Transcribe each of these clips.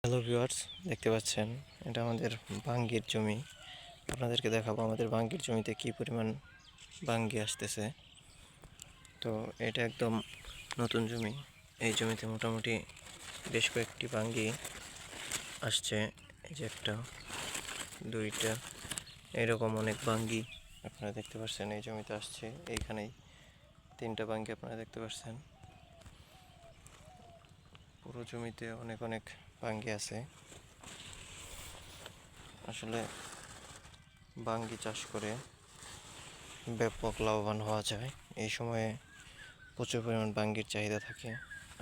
Hello viewers, দেখতে পাচ্ছেন এটা আমাদের বাঙ্গির জমি। আপনাদেরকে দেখাবো আমাদের বাঙ্গির জমিতে কি পরিমাণ বাঙ্গি আসতেছে। তো এটা একদম নতুন জমি। এই জমিতে মোটামুটি বেশ কয়েকটি বাঙ্গি আসছে। এই যে একটা, দুইটা, এরকম অনেক বাঙ্গি আপনারা দেখতে পাচ্ছেন এই জমিতে আসছে। এইখানেই তিনটা বাঙ্গি আপনারা দেখতে পাচ্ছেন। পুরো জমিতে অনেক অনেক বাঙ্গি আছে। আসলে বাঙ্গি চাষ করে ব্যাপক লাভবান হওয়া যায়। এই সময়ে প্রচুর পরিমাণ বাঙ্গির চাহিদা থাকে,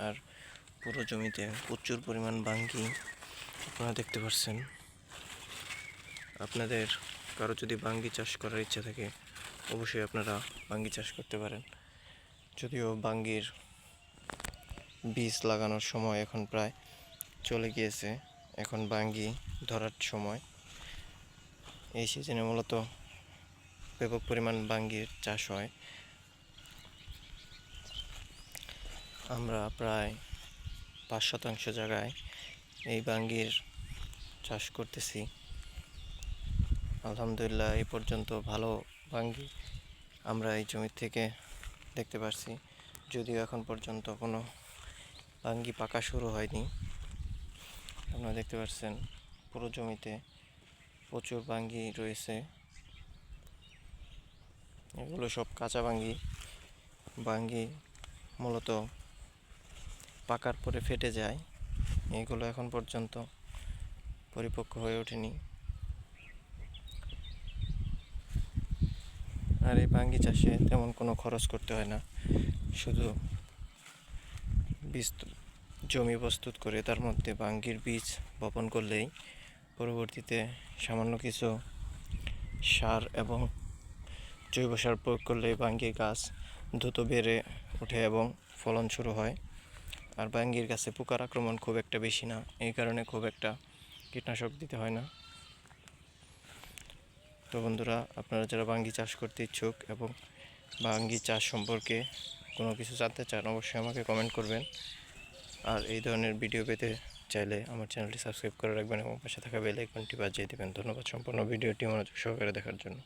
আর পুরো জমিতে প্রচুর পরিমাণ বাঙ্গি আপনারা দেখতে পাচ্ছেন। আপনাদের কারো যদি বাঙ্গি চাষ করার ইচ্ছা থাকে অবশ্যই আপনারা বাঙ্গি চাষ করতে পারেন। যদিও বাঙ্গির বীজ লাগানোর সময় এখন প্রায় চলে গিয়েছে, এখন বাঙ্গি ধরার সময়। এই সিজনে মূলত ব্যাপক পরিমাণ বাঙ্গির চাষ হয়। আমরা প্রায় 5% জায়গায় এই বাঙ্গির চাষ করতেছি। আলহামদুলিল্লাহ এই পর্যন্ত ভালো বাঙ্গি আমরা এই জমি থেকে দেখতে পাচ্ছি। যদিও এখন পর্যন্ত কোনো বাঙ্গি পাকা শুরু হয়নি। আপনারা দেখতে পাচ্ছেন পুরো জমিতে প্রচুর বাঙ্গি রয়েছে। এগুলো সব কাঁচা বাঙ্গি। বাঙ্গি মূলত পাকার পরে ফেটে যায়। এগুলো এখন পর্যন্ত পরিপক্ক হয়ে ওঠেনি। আর এই বাঙ্গি চাষে তেমন কোনো খরচ করতে হয় না, শুধু বীজ জমি প্রস্তুত করে তার মধ্যে বাঙ্গির বীজ বপন করলেই পরবর্তীতে সামান্য কিছু সার এবং জৈব সার প্রয়োগ করলেই বাঙ্গির গাছ দ্রুত বেড়ে ওঠে এবং ফলন শুরু হয়। আর বাঙ্গির গাছে পোকার আক্রমণ খুব একটা বেশি না, এই কারণে খুব একটা কীটনাশক দিতে হয় না। তো বন্ধুরা, আপনারা যারা বাঙ্গি চাষ করতে ইচ্ছুক এবং বাঙ্গি চাষ সম্পর্কে কোনো কিছু জানতে চান অবশ্যই আমাকে কমেন্ট করবেন। আর এই ধরনের ভিডিও পেতে চাইলে আমার চ্যানেলটি সাবস্ক্রাইব করে রাখবেন এবং পাশে থাকা বেল আইকনটি বাজিয়ে দেবেন। ধন্যবাদ সম্পূর্ণ ভিডিওটি মনোযোগ সহকারে দেখার জন্য।